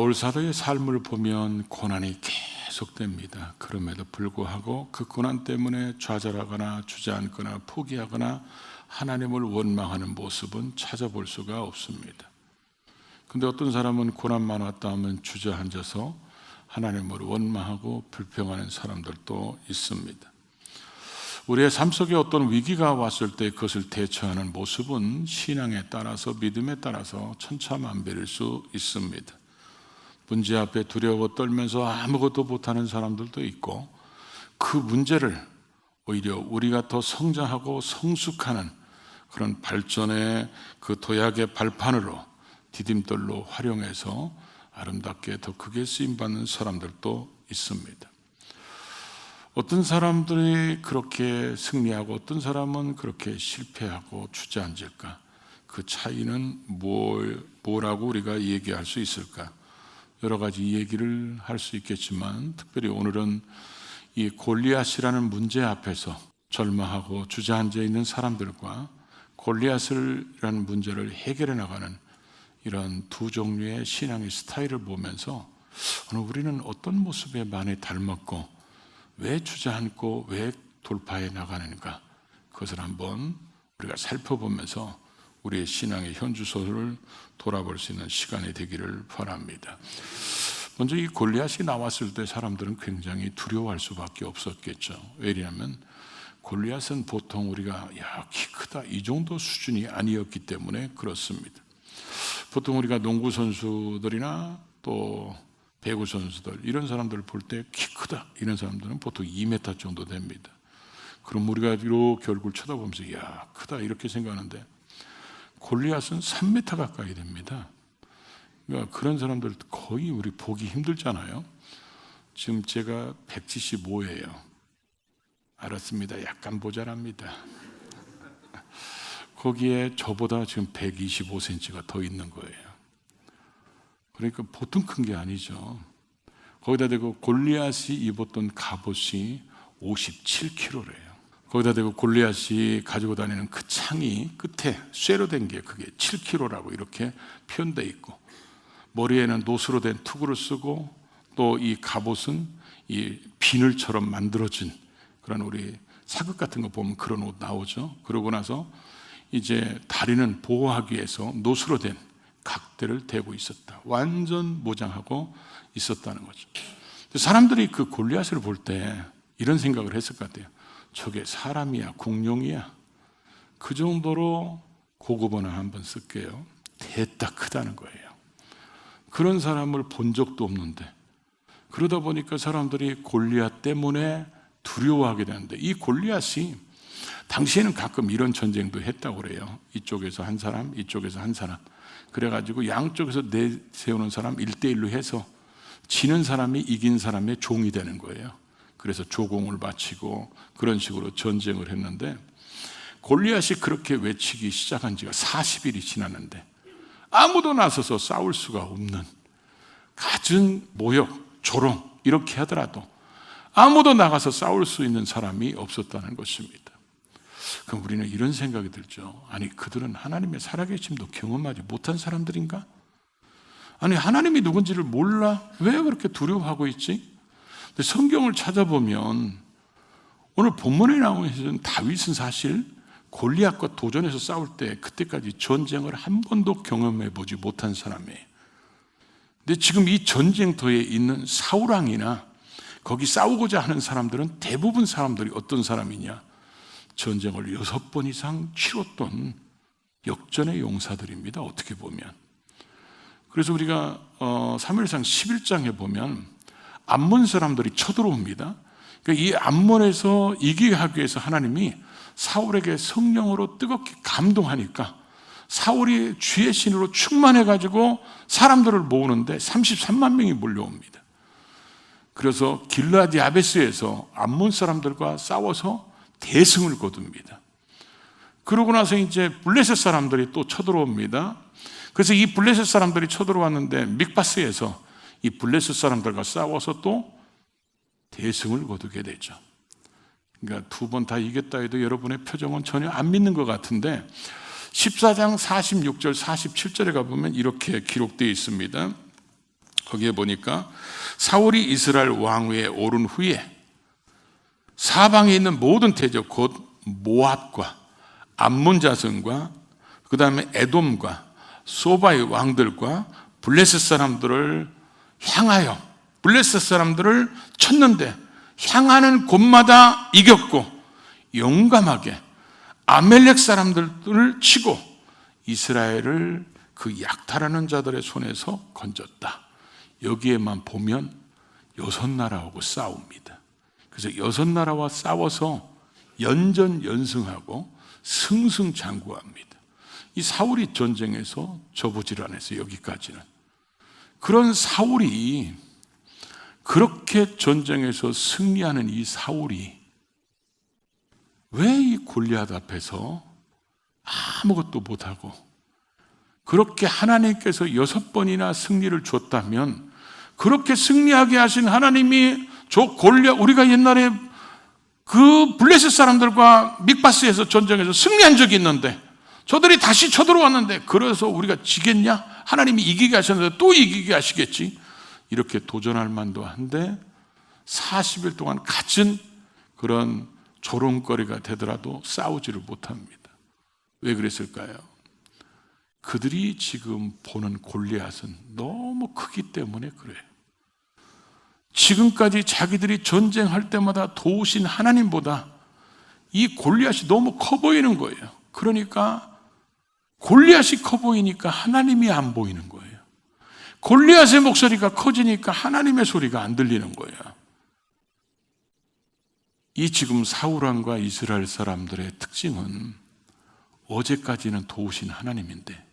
바울 사도의 삶을 보면 고난이 계속됩니다. 그럼에도 불구하고 그 고난 때문에 좌절하거나 주저앉거나 포기하거나 하나님을 원망하는 모습은 찾아볼 수가 없습니다. 근데 어떤 사람은 고난만 왔다 하면 주저앉아서 하나님을 원망하고 불평하는 사람들도 있습니다. 우리의 삶 속에 어떤 위기가 왔을 때 그것을 대처하는 모습은 신앙에 따라서 믿음에 따라서 천차만별일 수 있습니다. 문제 앞에 두려워 떨면서 아무것도 못하는 사람들도 있고, 그 문제를 오히려 우리가 더 성장하고 성숙하는 그런 발전의 그 도약의 발판으로 디딤돌로 활용해서 아름답게 더 크게 쓰임받는 사람들도 있습니다. 어떤 사람들이 그렇게 승리하고 어떤 사람은 그렇게 실패하고 주저앉을까? 그 차이는 뭐라고 우리가 얘기할 수 있을까? 여러 가지 얘기를 할 수 있겠지만, 특별히 오늘은 이 골리앗이라는 문제 앞에서 절망하고 주저앉아 있는 사람들과 골리앗이라는 문제를 해결해 나가는 이런 두 종류의 신앙의 스타일을 보면서 오늘 우리는 어떤 모습에 많이 닮았고 왜 주저앉고 왜 돌파해 나가는가, 그것을 한번 우리가 살펴보면서 우리의 신앙의 현주소를 돌아볼 수 있는 시간이 되기를 바랍니다. 먼저 이 골리앗이 나왔을 때 사람들은 굉장히 두려워할 수밖에 없었겠죠. 왜냐하면 골리앗은 보통 우리가 키 크다 이 정도 수준이 아니었기 때문에 그렇습니다. 보통 우리가 농구 선수들이나 또 배구 선수들 이런 사람들을 볼 때 키 크다 이런 사람들은 보통 2m 정도 됩니다. 그럼 우리가 이렇게 얼굴 쳐다보면서 크다 이렇게 생각하는데, 골리앗은 3m 가까이 됩니다. 그러니까 그런 사람들 거의 우리 보기 힘들잖아요. 지금 제가 175예요. 알았습니다. 약간 모자랍니다. 거기에 저보다 지금 125cm가 더 있는 거예요. 그러니까 보통 큰 게 아니죠. 거기다 대고 골리앗이 입었던 갑옷이 57kg래요. 거기다 대고 골리앗이 가지고 다니는 그 창이 끝에 쇠로 된 게 그게 7kg라고 이렇게 표현되어 있고, 머리에는 노수로 된 투구를 쓰고, 또 이 갑옷은 이 비늘처럼 만들어진 그런 우리 사극 같은 거 보면 그런 옷 나오죠. 그러고 나서 이제 다리는 보호하기 위해서 노수로 된 각대를 대고 있었다. 완전 모장하고 있었다는 거죠. 사람들이 그 골리앗을 볼 때 이런 생각을 했을 것 같아요. 저게 사람이야, 공룡이야? 그 정도로 고급 언어 한번 쓸게요. 대따 크다는 거예요. 그런 사람을 본 적도 없는데, 그러다 보니까 사람들이 골리앗 때문에 두려워하게 되는데, 이 골리앗이 당시에는 가끔 이런 전쟁도 했다고 그래요. 이쪽에서 한 사람, 이쪽에서 한 사람. 그래가지고 양쪽에서 내세우는 사람 1대1로 해서 지는 사람이 이긴 사람의 종이 되는 거예요. 그래서 조공을 바치고 그런 식으로 전쟁을 했는데, 골리앗이 그렇게 외치기 시작한 지가 40일이 지났는데 아무도 나서서 싸울 수가 없는, 갖은 모욕, 조롱 이렇게 하더라도 아무도 나가서 싸울 수 있는 사람이 없었다는 것입니다. 그럼 우리는 이런 생각이 들죠. 아니, 그들은 하나님의 살아계심도 경험하지 못한 사람들인가? 아니, 하나님이 누군지를 몰라? 왜 그렇게 두려워하고 있지? 근데 성경을 찾아보면 오늘 본문에 나오는 다윗은 사실 골리앗과 도전해서 싸울 때 그때까지 전쟁을 한 번도 경험해 보지 못한 사람이에요. 근데 지금 이 전쟁터에 있는 사울 왕이나 거기 싸우고자 하는 사람들은 대부분 사람들이 어떤 사람이냐? 전쟁을 6번 이상 치렀던 역전의 용사들입니다. 어떻게 보면. 그래서 우리가 사무엘상 11장에 보면 암몬 사람들이 쳐들어옵니다. 그러니까 이 암몬에서 이기게 하기 위해서 하나님이 사울에게 성령으로 뜨겁게 감동하니까 사울이 주의 신으로 충만해가지고 사람들을 모으는데 33만 명이 몰려옵니다. 그래서 길르앗 야베스에서 암몬 사람들과 싸워서 대승을 거둡니다. 그러고 나서 이제 블레셋 사람들이 또 쳐들어옵니다. 그래서 이 블레셋 사람들이 쳐들어왔는데 믹바스에서 이 블레셋 사람들과 싸워서 또 대승을 거두게 되죠. 그러니까 2번 다 이겼다 해도 여러분의 표정은 전혀 안 믿는 것 같은데 14장 46절 47절에 가보면 이렇게 기록되어 있습니다. 거기에 보니까 사울이 이스라엘 왕위에 오른 후에 사방에 있는 모든 대적 곧 모압과 암몬 자손과 그 다음에 에돔과 소바의 왕들과 블레셋 사람들을 향하여 블레셋 사람들을 쳤는데 향하는 곳마다 이겼고 용감하게 아멜렉 사람들을 치고 이스라엘을 그 약탈하는 자들의 손에서 건졌다. 여기에만 보면 6나라하고 싸웁니다. 그래서 6나라와 싸워서 연전연승하고 승승장구합니다. 이 사울이 전쟁에서 저부지런해서 여기까지는. 그런 사울이 그렇게 전쟁에서 승리하는 이 사울이 왜 이 골리앗 앞에서 아무것도 못하고 그렇게 하나님께서 6번이나 승리를 줬다면 그렇게 승리하게 하신 하나님이 저 골리앗, 우리가 옛날에 그 블레셋 사람들과 mik바스에서 전쟁에서 승리한 적이 있는데 저들이 다시 쳐들어왔는데 그래서 우리가 지겠냐? 하나님이 이기게 하셨는데 또 이기게 하시겠지? 이렇게 도전할 만도 한데 40일 동안 갖은 그런 조롱거리가 되더라도 싸우지를 못합니다. 왜 그랬을까요? 그들이 지금 보는 골리앗은 너무 크기 때문에 그래요. 지금까지 자기들이 전쟁할 때마다 도우신 하나님보다 이 골리앗이 너무 커 보이는 거예요. 그러니까 골리앗이 커 보이니까 하나님이 안 보이는 거예요. 골리앗의 목소리가 커지니까 하나님의 소리가 안 들리는 거예요. 이 지금 사울왕과 이스라엘 사람들의 특징은 어제까지는 도우신 하나님인데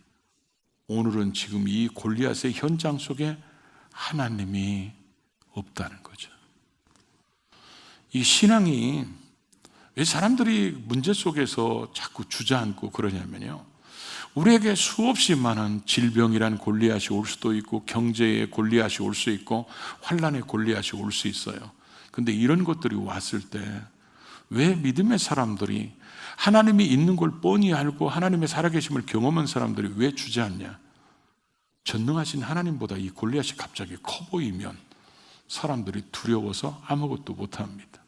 오늘은 지금 이 골리앗의 현장 속에 하나님이 없다는 거죠. 이 신앙이 왜 사람들이 문제 속에서 자꾸 주저앉고 그러냐면요, 우리에게 수없이 많은 질병이란 골리앗이 올 수도 있고 경제의 골리앗이 올 수 있고 환난의 골리앗이 올 수 있어요. 근데 이런 것들이 왔을 때 왜 믿음의 사람들이 하나님이 있는 걸 뻔히 알고 하나님의 살아계심을 경험한 사람들이 왜 주저앉냐? 전능하신 하나님보다 이 골리앗이 갑자기 커 보이면 사람들이 두려워서 아무것도 못합니다.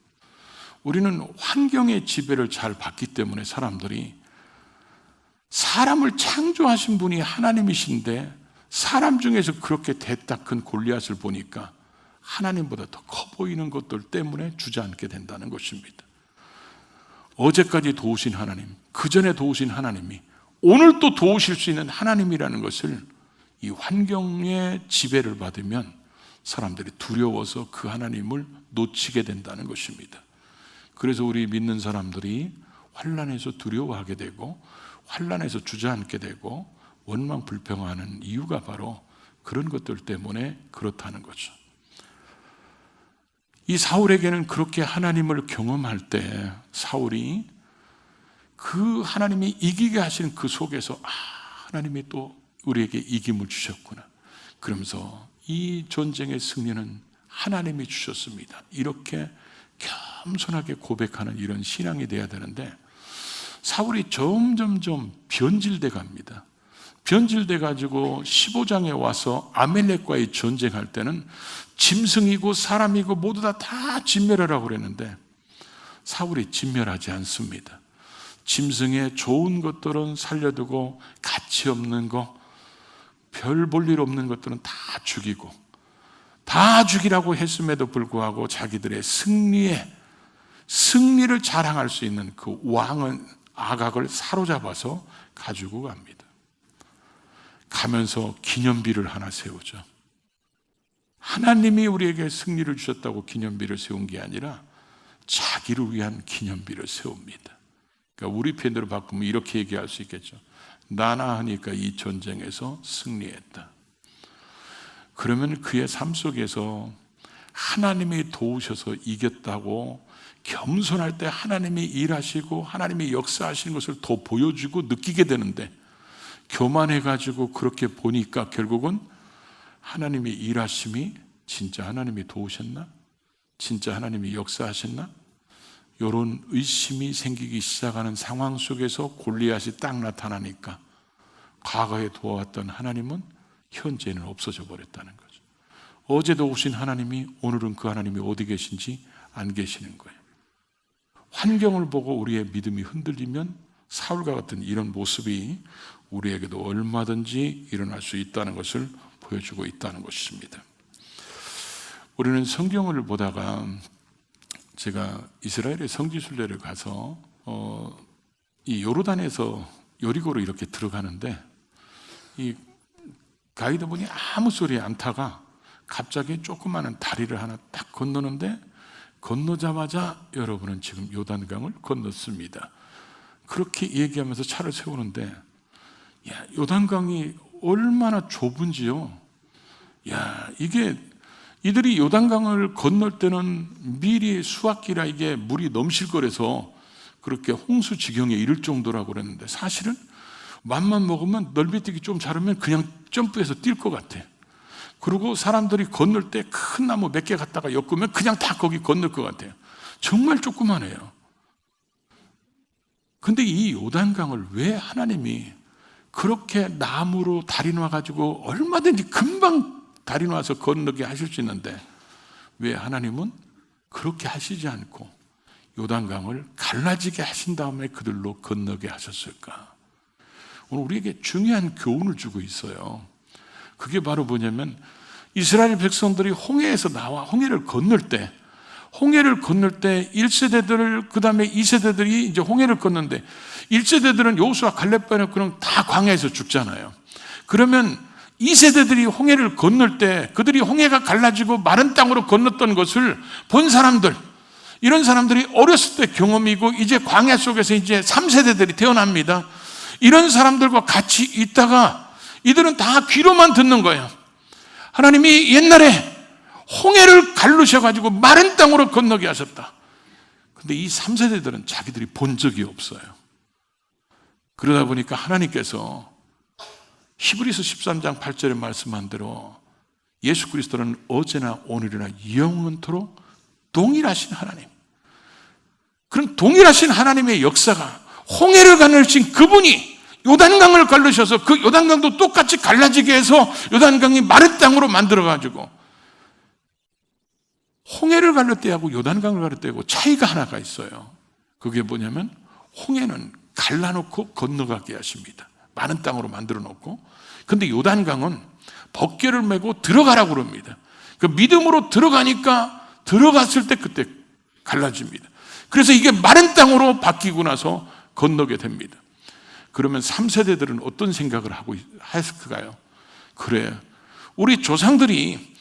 우리는 환경의 지배를 잘 받기 때문에 사람들이 사람을 창조하신 분이 하나님이신데 사람 중에서 그렇게 대따 큰 골리앗을 보니까 하나님보다 더 커 보이는 것들 때문에 주저앉게 된다는 것입니다. 어제까지 도우신 하나님, 그전에 도우신 하나님이 오늘 또 도우실 수 있는 하나님이라는 것을 이 환경의 지배를 받으면 사람들이 두려워서 그 하나님을 놓치게 된다는 것입니다. 그래서 우리 믿는 사람들이 환난에서 두려워하게 되고 환난에서 주저앉게 되고 원망불평하는 이유가 바로 그런 것들 때문에 그렇다는 거죠. 이 사울에게는 그렇게 하나님을 경험할 때 사울이 그 하나님이 이기게 하시는 그 속에서 하나님이 또 우리에게 이김을 주셨구나, 그러면서 이 전쟁의 승리는 하나님이 주셨습니다, 이렇게 겸손하게 고백하는 이런 신앙이 돼야 되는데 사울이 점점점 변질돼 갑니다. 변질돼 가지고 15장에 와서 아멜렉과의 전쟁할 때는 짐승이고 사람이고 모두 다 진멸하라고 그랬는데 사울이 진멸하지 않습니다. 짐승의 좋은 것들은 살려두고 가치 없는 거, 별 볼 일 없는 것들은 다 죽이고, 다 죽이라고 했음에도 불구하고 자기들의 승리를 자랑할 수 있는 그 왕은 아각을 사로잡아서 가지고 갑니다. 가면서 기념비를 하나 세우죠. 하나님이 우리에게 승리를 주셨다고 기념비를 세운 게 아니라 자기를 위한 기념비를 세웁니다. 그러니까 우리 편으로 바꾸면 이렇게 얘기할 수 있겠죠. 나나 하니까 이 전쟁에서 승리했다. 그러면 그의 삶 속에서 하나님이 도우셔서 이겼다고 겸손할 때 하나님이 일하시고 하나님이 역사하시는 것을 더 보여주고 느끼게 되는데, 교만해가지고 그렇게 보니까 결국은 하나님이 일하심이 진짜 하나님이 도우셨나? 진짜 하나님이 역사하셨나? 이런 의심이 생기기 시작하는 상황 속에서 골리앗이 딱 나타나니까 과거에 도와왔던 하나님은 현재는 없어져 버렸다는 거죠. 어제도 오신 하나님이 오늘은 그 하나님이 어디 계신지 안 계시는 거예요. 환경을 보고 우리의 믿음이 흔들리면 사울과 같은 이런 모습이 우리에게도 얼마든지 일어날 수 있다는 것을 보여주고 있다는 것입니다. 우리는 성경을 보다가 제가 이스라엘의 성지순례를 가서 이 요르단에서 여리고로 이렇게 들어가는데 이 가이드분이 아무 소리 안 타가 갑자기 조그마한 다리를 하나 딱 건너는데 건너자마자 여러분은 지금 요단강을 건넜습니다. 그렇게 얘기하면서 차를 세우는데 야, 요단강이 얼마나 좁은지요. 야, 이게 이들이 요단강을 건널 때는 미리 수확기라 이게 물이 넘실 거라서 그렇게 홍수 지경에 이를 정도라고 그랬는데 사실은 맘만 먹으면 넓이뛰기 좀 잘하면 그냥 점프해서 뛸 것 같아. 그리고 사람들이 건널 때 큰 나무 몇 개 갖다가 엮으면 그냥 다 거기 건널 것 같아요. 정말 조그만해요. 근데 이 요단강을 왜 하나님이 그렇게 나무로 다리 놔가지고 얼마든지 금방 다리 놔서 건너게 하실 수 있는데 왜 하나님은 그렇게 하시지 않고 요단강을 갈라지게 하신 다음에 그들로 건너게 하셨을까? 오늘 우리에게 중요한 교훈을 주고 있어요. 그게 바로 뭐냐면 이스라엘 백성들이 홍해에서 나와 홍해를 건널 때 1세대들 그 다음에 2세대들이 이제 홍해를 건너는데 1세대들은 여호수아 갈렙과 그냥 다 광야에서 죽잖아요. 그러면 2세대들이 홍해를 건널 때 그들이 홍해가 갈라지고 마른 땅으로 건넜던 것을 본 사람들, 이런 사람들이 어렸을 때 경험이고 이제 광야 속에서 이제 3세대들이 태어납니다. 이런 사람들과 같이 있다가 이들은 다 귀로만 듣는 거예요. 하나님이 옛날에 홍해를 갈르셔가지고 마른 땅으로 건너게 하셨다. 근데 이 3세대들은 자기들이 본 적이 없어요. 그러다 보니까 하나님께서 히브리서 13장 8절에 말씀한 대로 예수 그리스도는 어제나 오늘이나 영원토록 동일하신 하나님, 그런 동일하신 하나님의 역사가 홍해를 갈르신 그분이 요단강을 갈르셔서 그 요단강도 똑같이 갈라지게 해서 요단강이 마른 땅으로 만들어가지고 홍해를 갈를 때하고 요단강을 갈를 때하고 차이가 하나가 있어요. 그게 뭐냐면 홍해는 갈라놓고 건너가게 하십니다. 마른 땅으로 만들어 놓고. 근데 요단강은 벗개를 메고 들어가라고 그럽니다. 그 믿음으로 들어가니까 들어갔을 때 그때 갈라집니다. 그래서 이게 마른 땅으로 바뀌고 나서 건너게 됩니다. 그러면 3세대들은 어떤 생각을 하고 했을까요? 그래, 우리 조상들이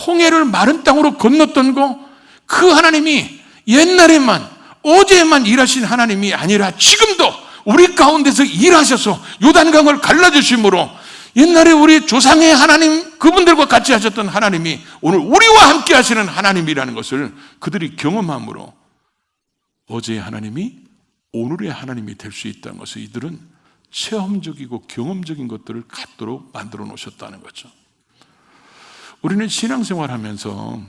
홍해를 마른 땅으로 건넜던 거, 그 하나님이 옛날에만 어제만 일하신 하나님이 아니라 지금도 우리 가운데서 일하셔서 요단강을 갈라주심으로 옛날에 우리 조상의 하나님, 그분들과 같이 하셨던 하나님이 오늘 우리와 함께 하시는 하나님이라는 것을 그들이 경험함으로 어제의 하나님이 오늘의 하나님이 될 수 있다는 것을 이들은 체험적이고 경험적인 것들을 갖도록 만들어 놓으셨다는 거죠. 우리는 신앙생활 하면서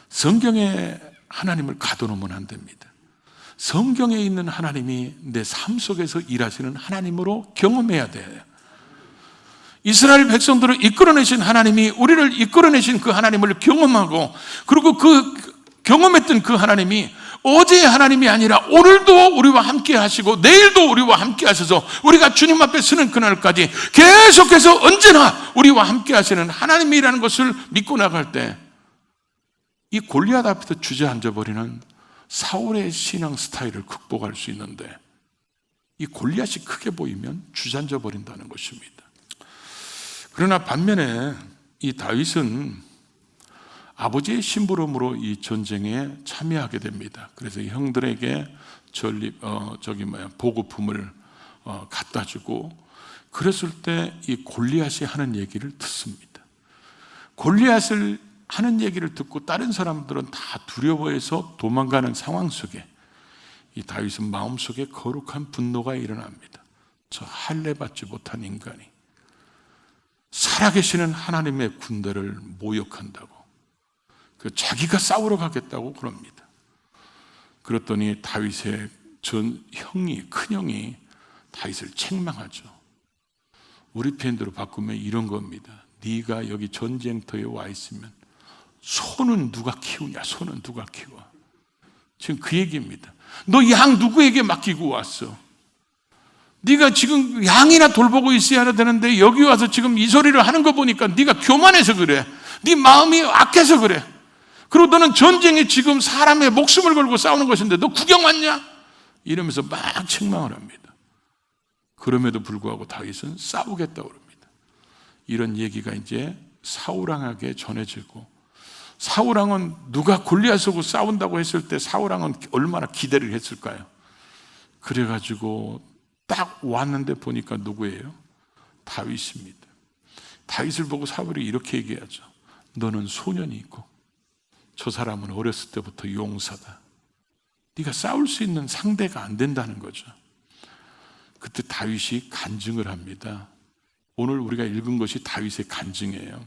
성경에 하나님을 가둬놓으면 안 됩니다. 성경에 있는 하나님이 내 삶 속에서 일하시는 하나님으로 경험해야 돼요. 이스라엘 백성들을 이끌어내신 하나님이 우리를 이끌어내신 그 하나님을 경험하고, 그리고 그 경험했던 그 하나님이 어제의 하나님이 아니라 오늘도 우리와 함께 하시고 내일도 우리와 함께 하셔서 우리가 주님 앞에 서는 그날까지 계속해서 언제나 우리와 함께 하시는 하나님이라는 것을 믿고 나갈 때 이 골리앗 앞에서 주저앉아버리는 사울의 신앙 스타일을 극복할 수 있는데, 이 골리앗이 크게 보이면 주저앉아버린다는 것입니다. 그러나 반면에 이 다윗은 아버지의 심부름으로 이 전쟁에 참여하게 됩니다. 그래서 형들에게 보급품을 갖다 주고, 그랬을 때 이 골리앗이 하는 얘기를 듣습니다. 골리앗을 하는 얘기를 듣고 다른 사람들은 다 두려워해서 도망가는 상황 속에 이 다윗은 마음속에 거룩한 분노가 일어납니다. 저 할례받지 못한 인간이 살아계시는 하나님의 군대를 모욕한다고, 자기가 싸우러 가겠다고 그럽니다. 그랬더니 다윗의 큰형이 다윗을 책망하죠. 우리 표현대로 바꾸면 이런 겁니다. 네가 여기 전쟁터에 와 있으면 소는 누가 키우냐? 소는 누가 키워? 지금 그 얘기입니다. 너 양 누구에게 맡기고 왔어? 네가 지금 양이나 돌보고 있어야 되는데 여기 와서 지금 이 소리를 하는 거 보니까 네가 교만해서 그래. 네 마음이 악해서 그래. 그리고 너는 전쟁에 지금 사람의 목숨을 걸고 싸우는 것인데 너 구경 왔냐? 이러면서 막 책망을 합니다. 그럼에도 불구하고 다윗은 싸우겠다고 합니다. 이런 얘기가 이제 사울왕에게 전해지고, 사울왕은 누가 골리앗하고 싸운다고 했을 때 사울왕은 얼마나 기대를 했을까요? 그래가지고 딱 왔는데 보니까 누구예요? 다윗입니다. 다윗을 보고 사울이 이렇게 얘기하죠. 너는 소년이고 저 사람은 어렸을 때부터 용사다. 네가 싸울 수 있는 상대가 안 된다는 거죠. 그때 다윗이 간증을 합니다. 오늘 우리가 읽은 것이 다윗의 간증이에요.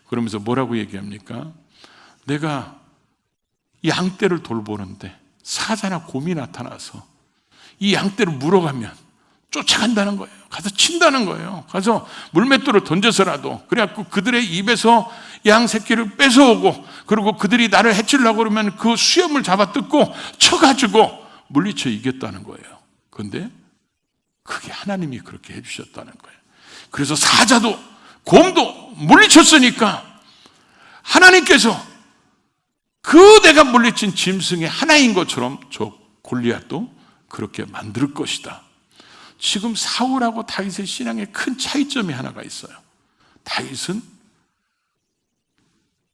그러면서 뭐라고 얘기합니까? 내가 양떼를 돌보는데 사자나 곰이 나타나서 이 양떼를 물어가면 쫓아간다는 거예요. 가서 친다는 거예요. 가서 물맷돌을 던져서라도, 그래갖고 그들의 입에서 양 새끼를 뺏어오고, 그리고 그들이 나를 해치려고 그러면 그 수염을 잡아 뜯고 쳐가지고 물리쳐 이겼다는 거예요. 그런데 그게 하나님이 그렇게 해주셨다는 거예요. 그래서 사자도 곰도 물리쳤으니까 하나님께서 그 내가 물리친 짐승의 하나인 것처럼 저 골리앗도 그렇게 만들 것이다. 지금 사울하고 다윗의 신앙에 큰 차이점이 하나가 있어요. 다윗은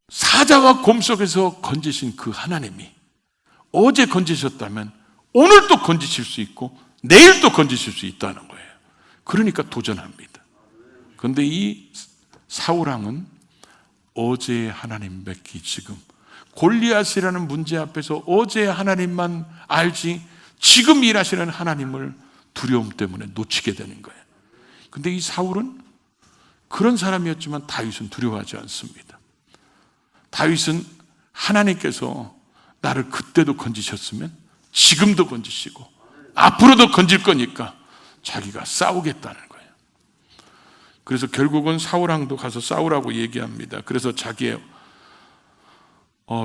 사자와 곰 속에서 건지신 그 하나님이 어제 건지셨다면 오늘 또 건지실 수 있고 내일 또 건지실 수 있다는 거예요. 그러니까 도전합니다. 그런데 이 사울왕은 어제의 하나님밖에 지금 골리앗이라는 문제 앞에서 어제의 하나님만 알지 지금 일하시는 하나님을 두려움 때문에 놓치게 되는 거예요. 근데 이 사울은 그런 사람이었지만 다윗은 두려워하지 않습니다. 다윗은 하나님께서 나를 그때도 건지셨으면 지금도 건지시고 앞으로도 건질 거니까 자기가 싸우겠다는 거예요. 그래서 결국은 사울왕도 가서 싸우라고 얘기합니다. 그래서 자기의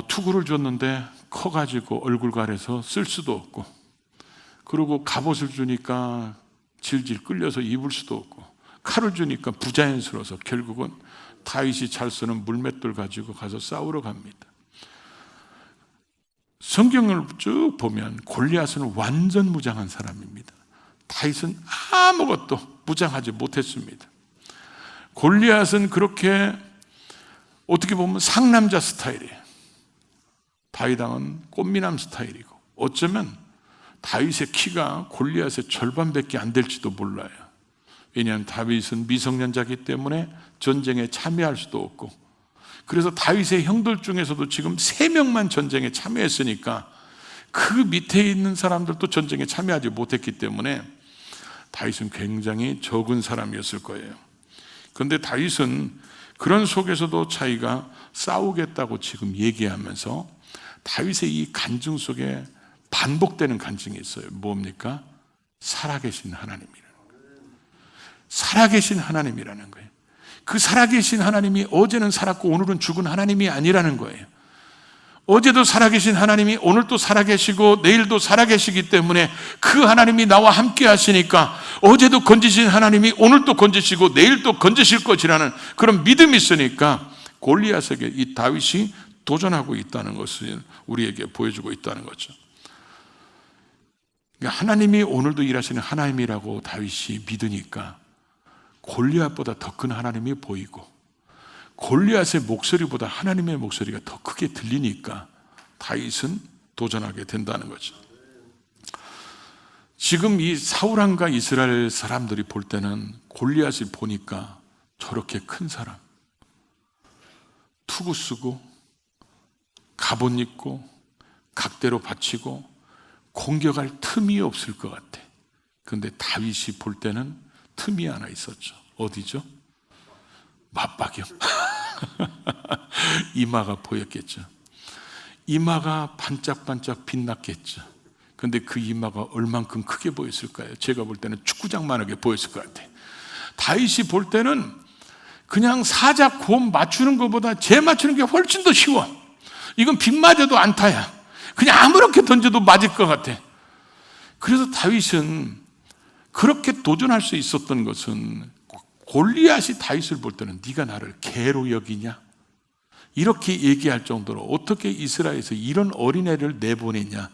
투구를 줬는데 커가지고 얼굴 가려서 쓸 수도 없고, 그리고 갑옷을 주니까 질질 끌려서 입을 수도 없고, 칼을 주니까 부자연스러워서 결국은 다윗이 잘 쓰는 물맷돌 가지고 가서 싸우러 갑니다. 성경을 쭉 보면 골리앗은 완전 무장한 사람입니다. 다윗은 아무것도 무장하지 못했습니다. 골리앗은 그렇게 어떻게 보면 상남자 스타일이에요. 다윗왕은 꽃미남 스타일이고, 어쩌면 다윗의 키가 골리앗의 절반밖에 안 될지도 몰라요. 왜냐하면 다윗은 미성년자이기 때문에 전쟁에 참여할 수도 없고, 그래서 다윗의 형들 중에서도 지금 3명만 전쟁에 참여했으니까 그 밑에 있는 사람들도 전쟁에 참여하지 못했기 때문에 다윗은 굉장히 적은 사람이었을 거예요. 그런데 다윗은 그런 속에서도 자기가 싸우겠다고 지금 얘기하면서 다윗의 이 간증 속에 반복되는 간증이 있어요. 뭡니까? 살아계신 하나님이라는 거예요. 살아계신 하나님이라는 거예요. 그 살아계신 하나님이 어제는 살았고 오늘은 죽은 하나님이 아니라는 거예요. 어제도 살아계신 하나님이 오늘도 살아계시고 내일도 살아계시기 때문에 그 하나님이 나와 함께 하시니까 어제도 건지신 하나님이 오늘도 건지시고 내일도 건지실 것이라는 그런 믿음이 있으니까 골리앗에게 이 다윗이 도전하고 있다는 것을 우리에게 보여주고 있다는 거죠. 하나님이 오늘도 일하시는 하나님이라고 다윗이 믿으니까 골리앗보다 더 큰 하나님이 보이고, 골리앗의 목소리보다 하나님의 목소리가 더 크게 들리니까 다윗은 도전하게 된다는 거죠. 지금 이 사울왕과 이스라엘 사람들이 볼 때는 골리앗을 보니까 저렇게 큰 사람, 투구 쓰고 갑옷 입고 각대로 받치고 공격할 틈이 없을 것 같아. 그런데 다윗이 볼 때는 틈이 하나 있었죠. 어디죠? 맞박염. 이마가 보였겠죠. 이마가 반짝반짝 빛났겠죠. 그런데 그 이마가 얼만큼 크게 보였을까요? 제가 볼 때는 축구장만하게 보였을 것 같아요. 다윗이 볼 때는 그냥 사자 곰 맞추는 것보다 재 맞추는 게 훨씬 더 쉬워. 이건 빗 맞아도 안타야. 그냥 아무렇게 던져도 맞을 것 같아. 그래서 다윗은 그렇게 도전할 수 있었던 것은 골리앗이 다윗을 볼 때는 네가 나를 개로 여기냐? 이렇게 얘기할 정도로 어떻게 이스라엘에서 이런 어린애를 내보내냐?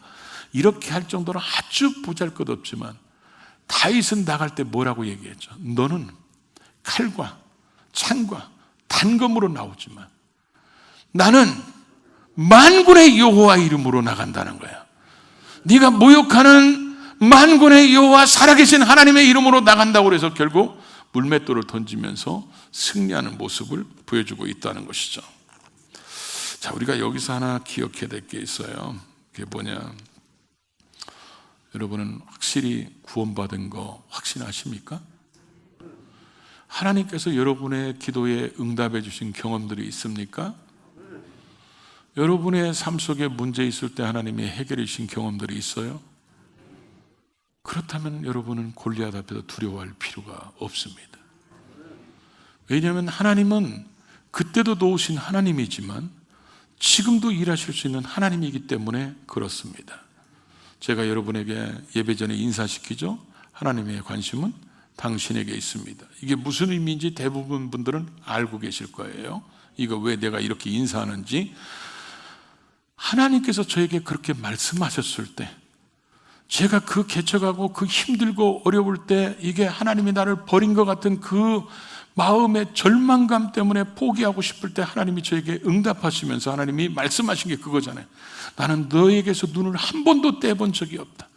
이렇게 할 정도로 아주 보잘것없지만 다윗은 나갈 때 뭐라고 얘기했죠? 너는 칼과 창과 단검으로 나오지만 나는 만군의 여호와 이름으로 나간다는 거야. 네가 모욕하는 만군의 여호와 살아계신 하나님의 이름으로 나간다고 해서 결국 물맷돌을 던지면서 승리하는 모습을 보여주고 있다는 것이죠. 자, 우리가 여기서 하나 기억해야 될 게 있어요. 그게 뭐냐? 여러분은 확실히 구원받은 거 확신하십니까? 하나님께서 여러분의 기도에 응답해 주신 경험들이 있습니까? 여러분의 삶 속에 문제 있을 때 하나님이 해결해 주신 경험들이 있어요? 그렇다면 여러분은 골리앗 앞에서 두려워할 필요가 없습니다. 왜냐하면 하나님은 그때도 도우신 하나님이지만 지금도 일하실 수 있는 하나님이기 때문에 그렇습니다. 제가 여러분에게 예배 전에 인사시키죠? 하나님의 관심은 당신에게 있습니다. 이게 무슨 의미인지 대부분 분들은 알고 계실 거예요. 이거 왜 내가 이렇게 인사하는지. 하나님께서 저에게 그렇게 말씀하셨을 때, 제가 그 개척하고 그 힘들고 어려울 때 이게 하나님이 나를 버린 것 같은 그 마음의 절망감 때문에 포기하고 싶을 때 하나님이 저에게 응답하시면서 하나님이 말씀하신 게 그거잖아요. 나는 너에게서 눈을 한 번도 떼본 적이 없다.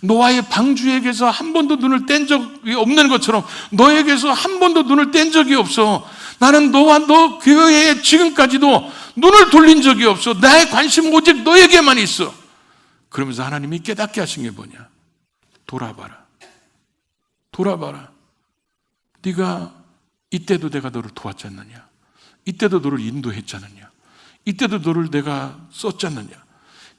노아의 방주에게서 한 번도 눈을 뗀 적이 없는 것처럼 너에게서 한 번도 눈을 뗀 적이 없어. 나는 너와 너 교회에 지금까지도 눈을 돌린 적이 없어. 나의 관심은 오직 너에게만 있어. 그러면서 하나님이 깨닫게 하신 게 뭐냐? 돌아봐라. 돌아봐라. 네가 이때도 내가 너를 도왔지 않느냐? 이때도 너를 인도했지 않느냐? 이때도 너를 내가 썼지 않느냐?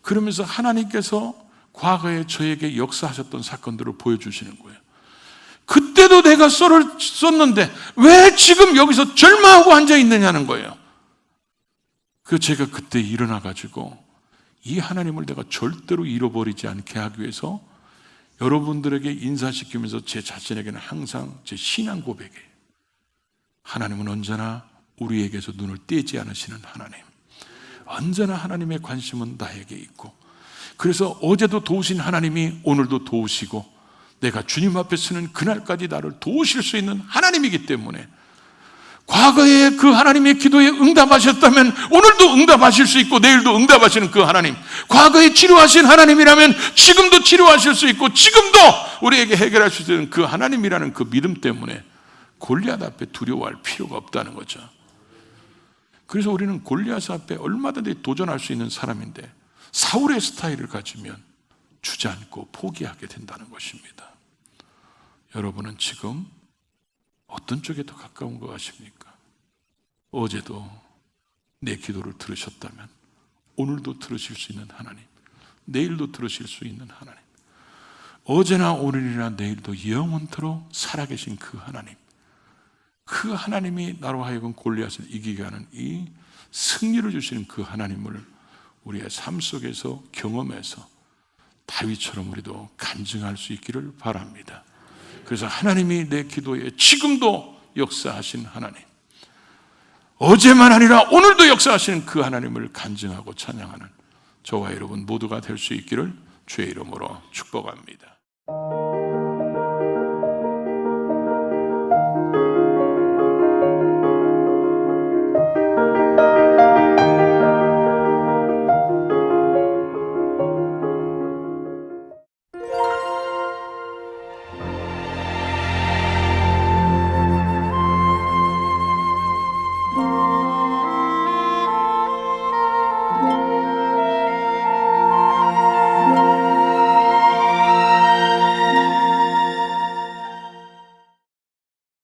그러면서 하나님께서 과거에 저에게 역사하셨던 사건들을 보여주시는 거예요. 그때도 내가 썰을 썼는데 왜 지금 여기서 절망하고 앉아있느냐는 거예요. 제가 그때 일어나가지고 이 하나님을 내가 절대로 잃어버리지 않게 하기 위해서 여러분들에게 인사시키면서 제 자신에게는 항상 제 신앙 고백이에요. 하나님은 언제나 우리에게서 눈을 떼지 않으시는 하나님. 언제나 하나님의 관심은 나에게 있고, 그래서 어제도 도우신 하나님이 오늘도 도우시고 내가 주님 앞에 서는 그날까지 나를 도우실 수 있는 하나님이기 때문에 과거에 그 하나님의 기도에 응답하셨다면 오늘도 응답하실 수 있고 내일도 응답하시는 그 하나님, 과거에 치료하신 하나님이라면 지금도 치료하실 수 있고 지금도 우리에게 해결하실 수 있는 그 하나님이라는 그 믿음 때문에 골리앗 앞에 두려워할 필요가 없다는 거죠. 그래서 우리는 골리앗 앞에 얼마든지 도전할 수 있는 사람인데 사울의 스타일을 가지면 주저앉고 포기하게 된다는 것입니다. 여러분은 지금 어떤 쪽에 더 가까운 것 같습니까? 어제도 내 기도를 들으셨다면 오늘도 들으실 수 있는 하나님, 내일도 들으실 수 있는 하나님, 어제나 오늘이나 내일도 영원토록 살아계신 그 하나님, 그 하나님이 나로 하여금 골리앗을 이기게 하는 이 승리를 주시는 그 하나님을 우리의 삶 속에서 경험해서 다윗처럼 우리도 간증할 수 있기를 바랍니다. 그래서 하나님이 내 기도에 지금도 역사하신 하나님, 어제만 아니라 오늘도 역사하시는 그 하나님을 간증하고 찬양하는 저와 여러분 모두가 될 수 있기를 주의 이름으로 축복합니다.